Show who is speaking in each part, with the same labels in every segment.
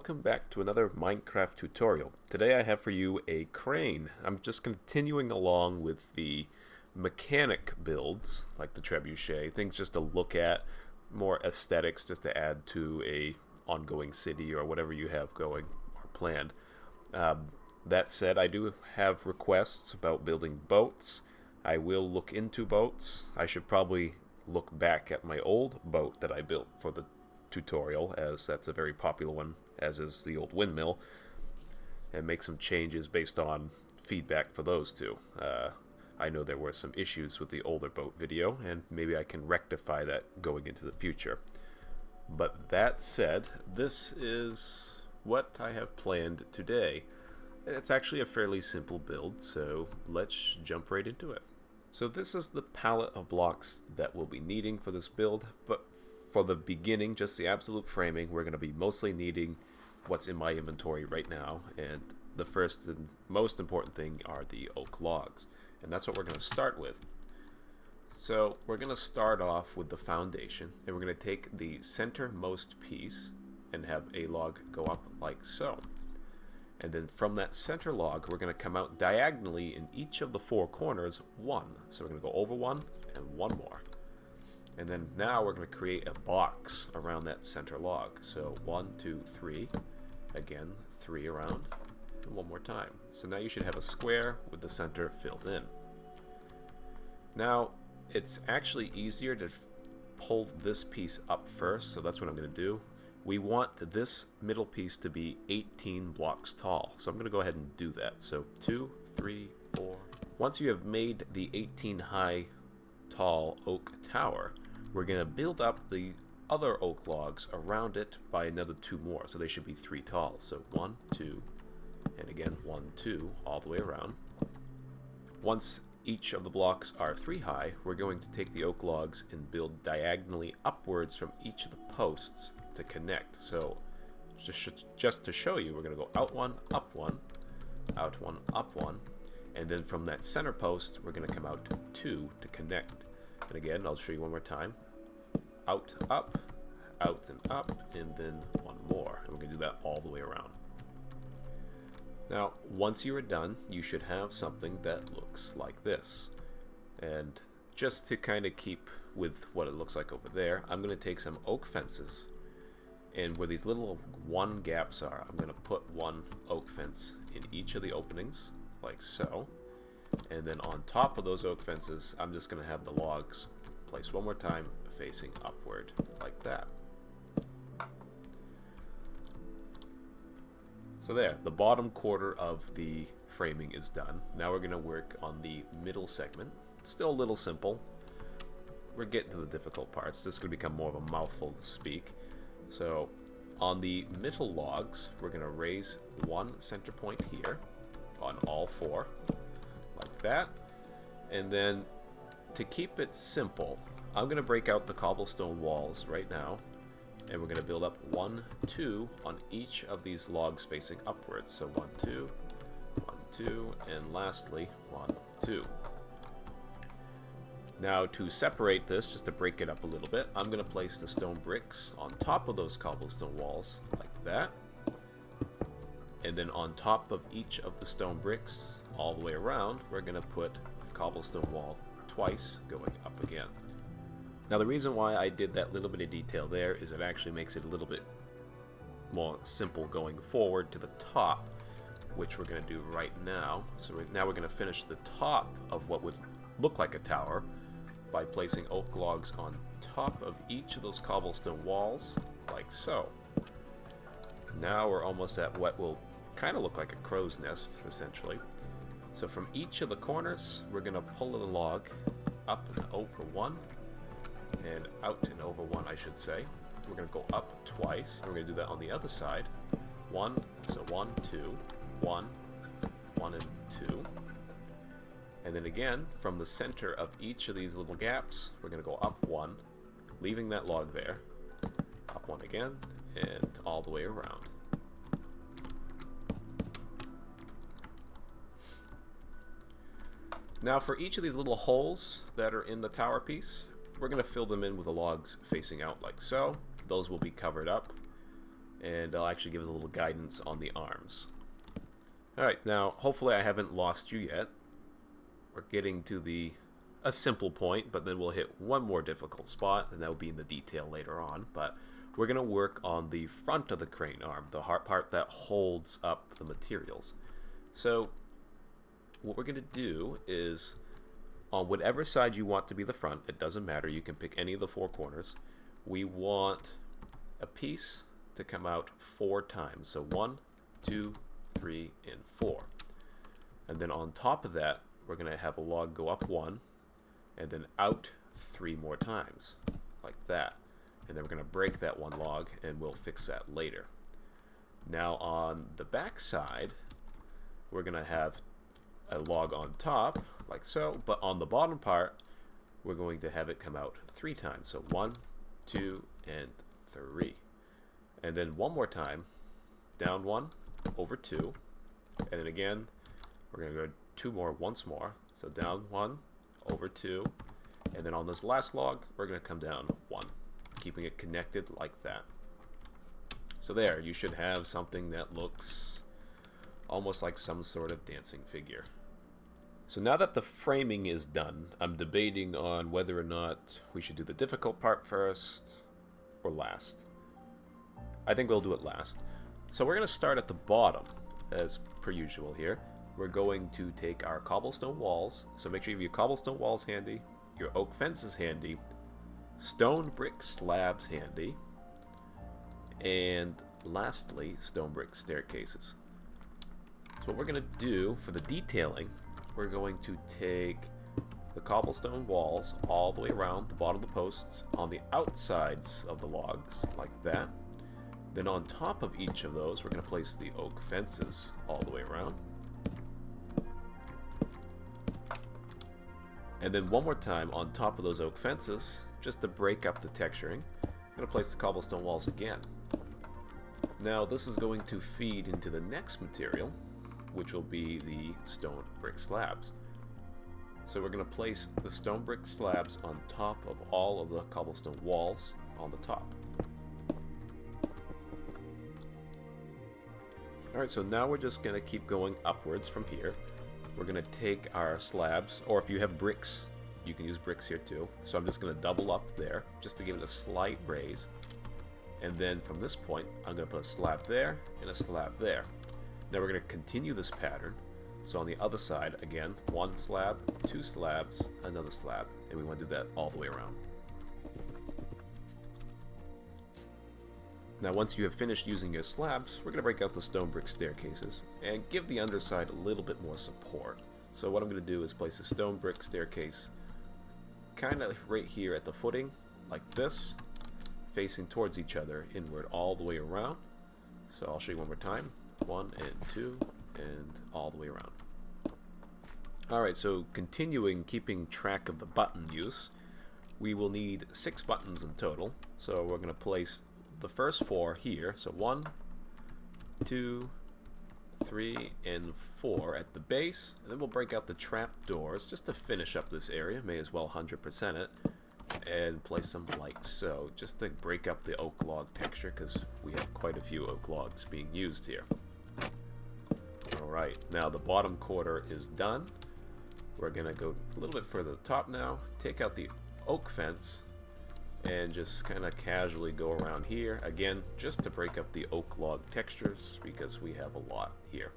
Speaker 1: welcome back to another Minecraft tutorial. Today I have for you a crane. I'm just continuing along with the mechanic builds, like the trebuchet, things just to look at, more aesthetics just to add to a ongoing city or whatever you have going or planned. That said, I do have requests about building boats. I will look into boats. I should probably look back at my old boat that I built for the tutorial, as that's a very popular one, as is the old windmill, and make some changes based on feedback for those two. I know there were some issues with the older boat video, and maybe I can rectify that going into the future. But that said, this is what I have planned today. It's actually a fairly simple build, so let's jump right into it. So this is the palette of blocks that we'll be needing for this build, but for the beginning, just the absolute framing, we're going to be mostly needing what's in my inventory right now, and the first and most important thing are the oak logs, and that's what we're going to start with. So we're going to start off with the foundation, and we're going to take the centermost piece and have a log go up like so. And then from that center log, we're going to come out diagonally in each of the four corners one. So we're going to go over one and one more. And then now we're going to create a box around that center log. So 1, 2, 3. Again, 3 around. And one more time. So now you should have a square with the center filled in. Now, it's actually easier to pull this piece up first, so that's what I'm going to do. We want this middle piece to be 18 blocks tall. So I'm going to go ahead and do that. So 2, 3, 4. Once you have made the 18 high tall oak tower, we're going to build up the other oak logs around it by another 2 more. So they should be 3 tall. So 1, 2, and again 1, 2, all the way around. Once each of the blocks are 3 high, we're going to take the oak logs and build diagonally upwards from each of the posts to connect. So just to show you, we're going to go out 1, up 1, out 1, up 1, and then from that center post we're going to come out 2 to connect. And again, I'll show you one more time. Out, up, out and up, and then one more. And we're going to do that all the way around. Now, once you are done, you should have something that looks like this. And just to kind of keep with what it looks like over there, I'm going to take some oak fences, and where these little 1 gaps are, I'm going to put 1 oak fence in each of the openings, like so. And then on top of those oak fences, I'm just going to have the logs placed one more time facing upward, like that. So there, the bottom quarter of the framing is done. Now we're going to work on the middle segment. Still a little simple. We're getting to the difficult parts. This is going to become more of a mouthful to speak. So on the middle logs, we're going to raise 1 center point here on all 4, like that. And then to keep it simple, I'm going to break out the cobblestone walls right now, and we're going to build up 1, 2 on each of these logs facing upwards. So 1, 2, 1, 2, and lastly 1, 2. Now to separate this, just to break it up a little bit, I'm going to place the stone bricks on top of those cobblestone walls, like that. And then on top of each of the stone bricks, all the way around, we're going to put a cobblestone wall twice, going up again. Now the reason why I did that little bit of detail there is it actually makes it a little bit more simple going forward to the top, which we're going to do right now. So now we're going to finish the top of what would look like a tower by placing oak logs on top of each of those cobblestone walls, like so. Now we're almost at what will kind of look like a crow's nest, essentially. So from each of the corners, we're going to pull a log up and over 1, and out and over 1, I should say. We're going to go up twice, and we're going to do that on the other side. 1, so 1, 2, 1, 1, and 2. And then again, from the center of each of these little gaps, we're going to go up 1, leaving that log there, up 1 again, and all the way around. Now for each of these little holes that are in the tower piece, we're going to fill them in with the logs facing out like so. Those will be covered up. and I'll actually give us a little guidance on the arms. Alright, now hopefully I haven't lost you yet. We're getting to a simple point, but then we'll hit one more difficult spot, and that will be in the detail later on. But we're going to work on the front of the crane arm, the hard part that holds up the materials. So what we're going to do is, on whatever side you want to be the front, it doesn't matter, you can pick any of the four corners, we want a piece to come out 4 times. So 1, 2, 3, and 4. And then on top of that, we're going to have a log go up 1 and then out 3 more times, like that. And then we're going to break that one log, and we'll fix that later. Now on the back side, we're going to have a log on top, like so, but on the bottom part, we're going to have it come out 3 times. So 1, 2, and 3. And then one more time, down 1, over 2, and then again, we're going to go 2 more once more. So down 1, over 2, and then on this last log, we're going to come down 1, keeping it connected like that. So there, you should have something that looks almost like some sort of dancing figure. So now that the framing is done, I'm debating on whether or not we should do the difficult part first or last. I think we'll do it last. So we're going to start at the bottom, as per usual here. We're going to take our cobblestone walls, so make sure you have your cobblestone walls handy, your oak fences handy, stone brick slabs handy, and lastly, stone brick staircases. So what we're going to do for the detailing, we're going to take the cobblestone walls all the way around the bottom of the posts on the outsides of the logs, like that. Then on top of each of those, we're going to place the oak fences all the way around. And then one more time on top of those oak fences, just to break up the texturing, I'm going to place the cobblestone walls again. Now this is going to feed into the next material, which will be the stone brick slabs. So we're going to place the stone brick slabs on top of all of the cobblestone walls on the top. Alright, so now we're just going to keep going upwards from here. We're going to take our slabs, or if you have bricks, you can use bricks here too. So I'm just going to double up there, just to give it a slight raise. And then from this point, I'm going to put a slab there and a slab there. Now we're going to continue this pattern. So on the other side, again, 1 slab, 2 slabs, another slab. And we want to do that all the way around. Now once you have finished using your slabs, we're going to break out the stone brick staircases and give the underside a little bit more support. So what I'm going to do is place a stone brick staircase kind of right here at the footing, like this, facing towards each other inward all the way around. So I'll show you one more time. 1 and 2 and all the way around. Alright, so continuing keeping track of the button use, we will need 6 buttons in total. So we're going to place the first 4 here. So 1, 2, 3, and 4 at the base. And then we'll break out the trap doors just to finish up this area. May as well 100% it. And place them like so, just to break up the oak log texture, because we have quite a few oak logs being used here. Alright, now the bottom quarter is done. We're going to go a little bit further to the top now, take out the oak fence, and just kind of casually go around here, again, just to break up the oak log textures, because we have a lot here.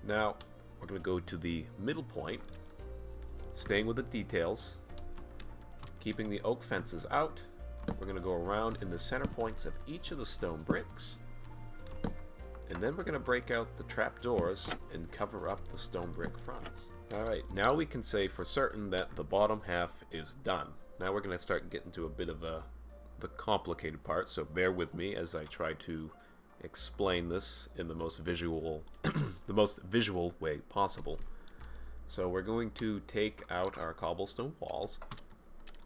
Speaker 1: Now, we're going to go to the middle point, staying with the details, keeping the oak fences out. We're going to go around in the center points of each of the stone bricks, and then we're going to break out the trap doors and cover up the stone brick fronts. Alright, now we can say for certain that the bottom half is done. Now we're going to start getting to a bit of the complicated part, so bear with me as I try to explain this in the most visual way possible. So we're going to take out our cobblestone walls,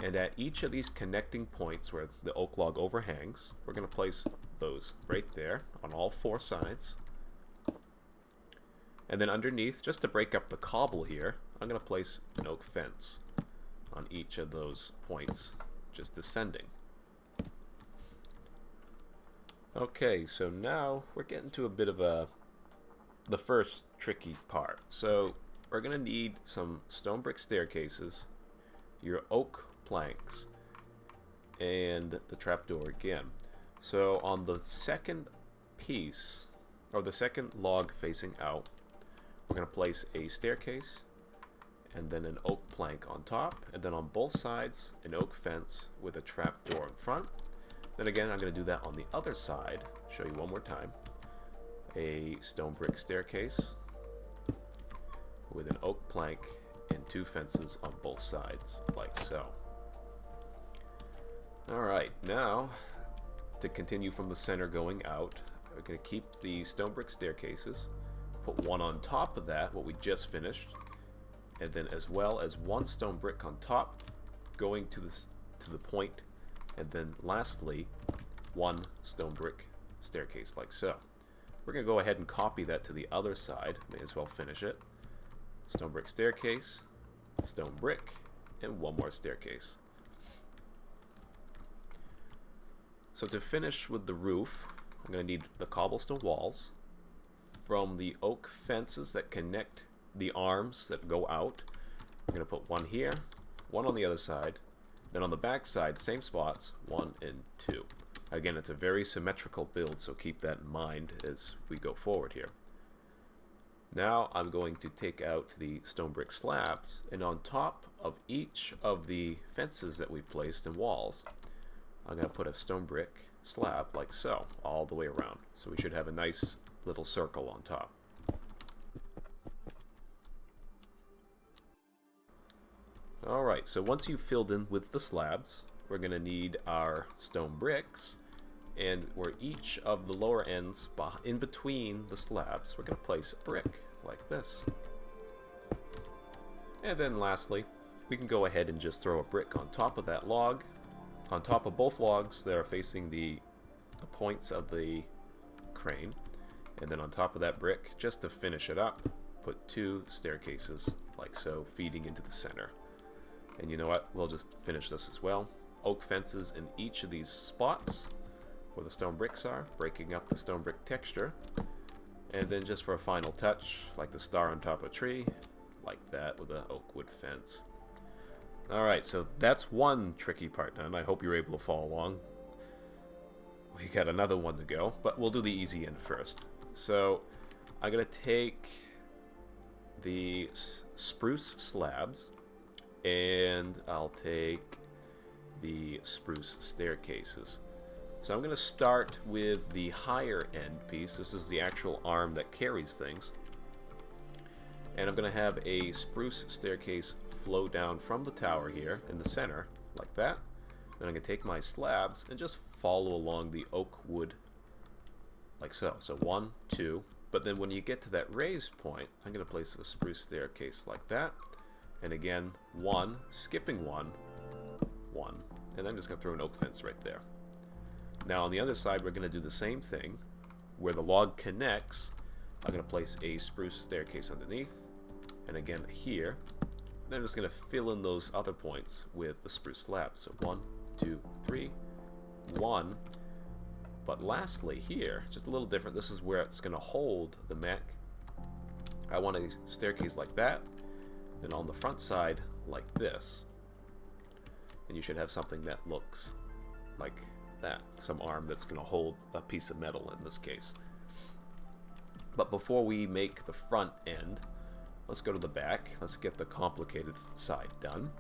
Speaker 1: and at each of these connecting points where the oak log overhangs, we're going to place those right there on all 4 sides. And then underneath, just to break up the cobble here, I'm going to place an oak fence on each of those points, just descending. Okay, so now we're getting to a bit of the first tricky part. So we're gonna need some stone brick staircases, your oak planks, and the trapdoor again. So on the second piece, or the second log facing out, we're gonna place a staircase and then an oak plank on top, and then on both sides an oak fence with a trapdoor in front. Then again, I'm going to do that on the other side. Show you one more time. A stone brick staircase with an oak plank and two fences on both sides, like so. Alright, now to continue from the center going out, we're going to keep the stone brick staircases, put one on top of that, what we just finished, and then as well as one stone brick on top going to the point, and then lastly one stone brick staircase like so. We're going to go ahead and copy that to the other side. May as well finish it. Stone brick staircase, stone brick, and one more staircase. So to finish with the roof, I'm going to need the cobblestone walls from the oak fences that connect the arms that go out. I'm going to put one here, one on the other side, then on the back side, same spots, 1 and 2. Again, it's a very symmetrical build, so keep that in mind as we go forward here. Now I'm going to take out the stone brick slabs, and on top of each of the fences that we've placed and walls, I'm going to put a stone brick slab like so, all the way around. So we should have a nice little circle on top. Alright, so once you've filled in with the slabs, we're going to need our stone bricks, and where each of the lower ends in between the slabs, we're going to place a brick like this. And then lastly, we can go ahead and just throw a brick on top of that log, on top of both logs that are facing the points of the crane, and then on top of that brick, just to finish it up, put 2 staircases like so, feeding into the center. And you know what, we'll just finish this as well. Oak fences in each of these spots where the stone bricks are, breaking up the stone brick texture. And then just for a final touch, like the star on top of a tree, like that with an oak wood fence. Alright, so that's one tricky part done. I hope you're able to follow along. We got another one to go, but we'll do the easy end first. So I'm going to take the spruce slabs, and I'll take the spruce staircases. So I'm going to start with the higher end piece. This is the actual arm that carries things. And I'm going to have a spruce staircase flow down from the tower here in the center, like that. Then I'm going to take my slabs and just follow along the oak wood, like so. So 1, 2, but then when you get to that raised point, I'm going to place a spruce staircase like that. And again, 1, skipping 1, 1, and I'm just going to throw an oak fence right there. Now on the other side, we're going to do the same thing. Where the log connects, I'm going to place a spruce staircase underneath, and again here. Then I'm just going to fill in those other points with the spruce slab. So 1, 2, 3, 1. But lastly here, just a little different, this is where it's going to hold the mech. I want a staircase like that. Then on the front side, like this. And you should have something that looks like that. Some arm that's going to hold a piece of metal in this case. But before we make the front end, let's go to the back. Let's get the complicated side done.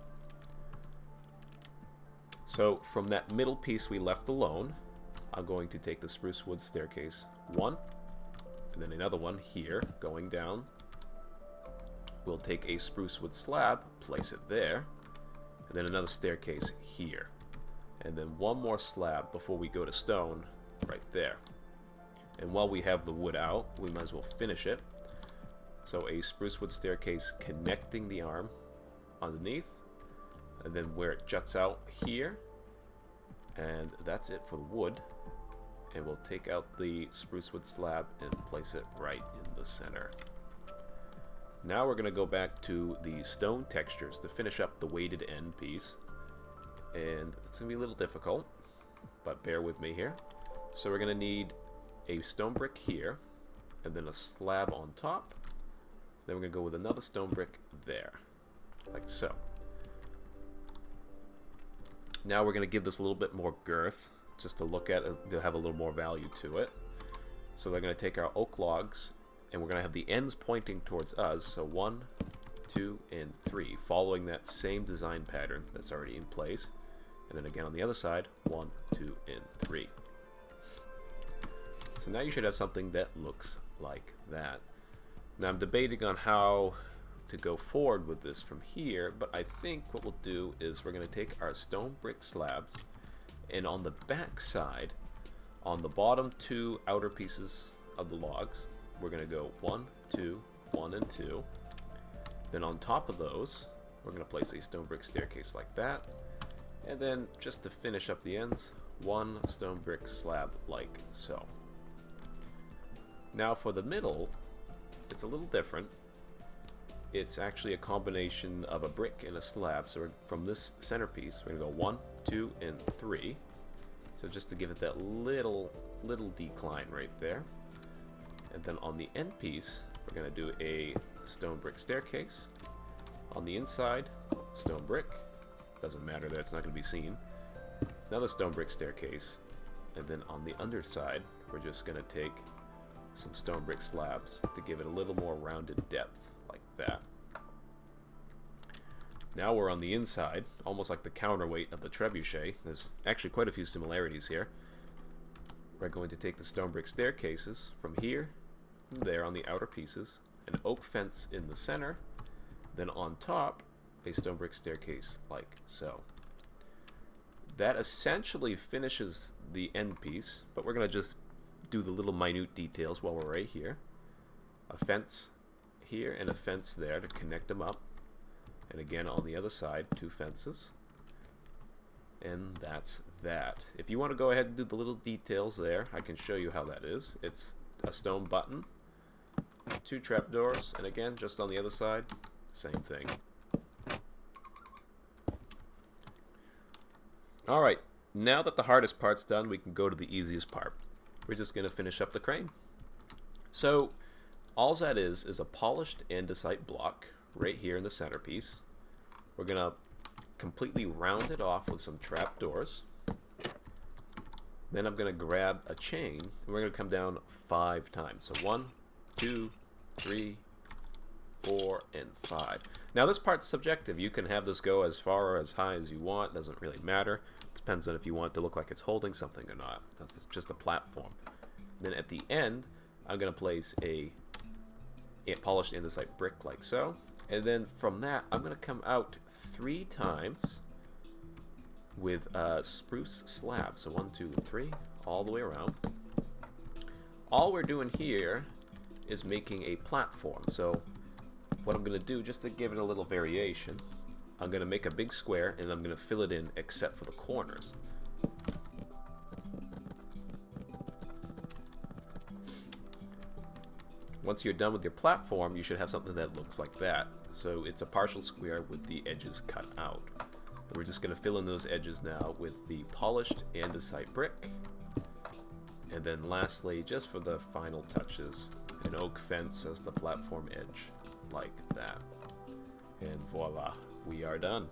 Speaker 1: So from that middle piece we left alone, I'm going to take the spruce wood staircase 1, and then another one here going down. We'll take a spruce wood slab, place it there, and then another staircase here. And then one more slab before we go to stone, right there. And while we have the wood out, we might as well finish it. So a spruce wood staircase connecting the arm underneath, and then where it juts out here. And that's it for the wood. And we'll take out the spruce wood slab and place it right in the center. Now we're going to go back to the stone textures to finish up the weighted end piece. And it's going to be a little difficult, but bear with me here. So we're going to need a stone brick here, and then a slab on top. Then we're going to go with another stone brick there, like so. Now we're going to give this a little bit more girth, just to look at it. They'll have a little more value to it. So we're going to take our oak logs, and we're going to have the ends pointing towards us. So 1, 2, and 3, following that same design pattern that's already in place. And then again on the other side, 1, 2, and 3. So now you should have something that looks like that. Now I'm debating on how to go forward with this from here, but I think what we'll do is we're going to take our stone brick slabs, and on the back side, on the bottom 2 outer pieces of the logs, we're going to go 1, 2, 1, and 2. Then on top of those, we're going to place a stone brick staircase like that. And then just to finish up the ends, 1 stone brick slab like so. Now for the middle, it's a little different. It's actually a combination of a brick and a slab. So from this centerpiece, we're going to go 1, 2, and 3. So just to give it that little decline right there. And then on the end piece, we're going to do a stone brick staircase. On the inside, stone brick. Doesn't matter, that's not going to be seen. Another stone brick staircase. And then on the underside, we're just going to take some stone brick slabs to give it a little more rounded depth, like that. Now we're on the inside, almost like the counterweight of the trebuchet. There's actually quite a few similarities here. We're going to take the stone brick staircases from here and there on the outer pieces, an oak fence in the center, then on top a stone brick staircase like so. That essentially finishes the end piece, but we're going to just do the little minute details while we're right here. A fence here and a fence there to connect them up. And again on the other side, 2 fences. And that's that. If you want to go ahead and do the little details there, I can show you how that is. It's a stone button, 2 trapdoors, and again, just on the other side, same thing. Alright, now that the hardest part's done, we can go to the easiest part. We're just going to finish up the crane. So, all that is a polished andesite block right here in the centerpiece. We're going to completely round it off with some trapdoors. Then I'm going to grab a chain, and we're going to come down 5 times. So 1, 2, 3, 4, and 5. Now this part's subjective. You can have this go as far or as high as you want. Doesn't really matter. It depends on if you want it to look like it's holding something or not. That's just a platform. Then at the end, I'm going to place a polished andesite brick like so. And then from that, I'm going to come out 3 times with a spruce slab. So 1, 2, and 3, all the way around. All we're doing here is making a platform. So what I'm going to do, just to give it a little variation, I'm going to make a big square and I'm going to fill it in except for the corners. Once you're done with your platform, you should have something that looks like that. So it's a partial square with the edges cut out. And we're just going to fill in those edges now with the polished andesite brick. And then lastly, just for the final touches, an oak fence as the platform edge, like that. And voila, we are done.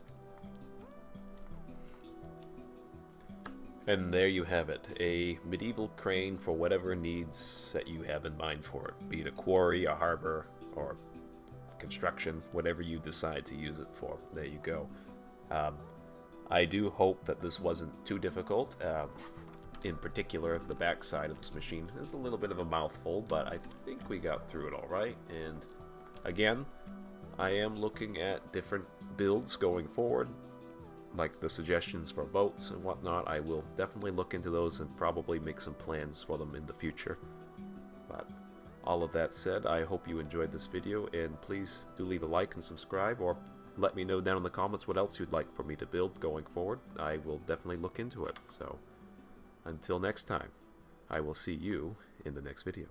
Speaker 1: And there you have it, a medieval crane for whatever needs that you have in mind for it, be it a quarry, a harbor, or construction, whatever you decide to use it for. There you go. I do hope that this wasn't too difficult. In particular, the back side of this machine is a little bit of a mouthful, but I think we got through it all right. And again, I am looking at different builds going forward, like the suggestions for boats and whatnot. I will definitely look into those and probably make some plans for them in the future. But all of that said, I hope you enjoyed this video, and please do leave a like and subscribe, or let me know down in the comments what else you'd like for me to build going forward. I will definitely look into it. So until next time, I will see you in the next video.